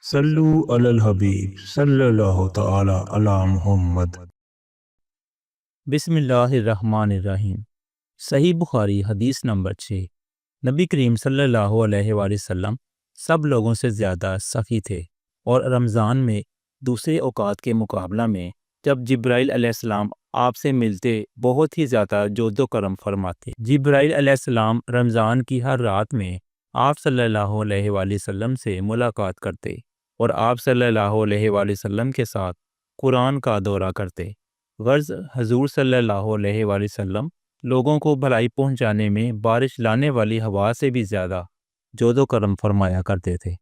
صلو علی الحبیب صلی اللہ تعالی علی محمد۔ بسم اللہ الرحمن الرحیم۔ صحیح بخاری حدیث نمبر 6۔ نبی کریم صلی اللہ علیہ وآلہ وسلم سب لوگوں سے زیادہ سخی تھے، اور رمضان میں دوسرے اوقات کے مقابلہ میں جب جبرائیل علیہ السلام آپ سے ملتے بہت ہی زیادہ جود و کرم فرماتے۔ جبرائیل علیہ السلام رمضان کی ہر رات میں آپ صلی اللہ علیہ وآلہ وسلم سے ملاقات کرتے اور آپ صلی اللہ علیہ وآلہ وسلم کے ساتھ قرآن کا دورہ کرتے۔ غرض حضور صلی اللہ علیہ وآلہ وسلم لوگوں کو بھلائی پہنچانے میں بارش لانے والی ہوا سے بھی زیادہ جود و کرم فرمایا کرتے تھے۔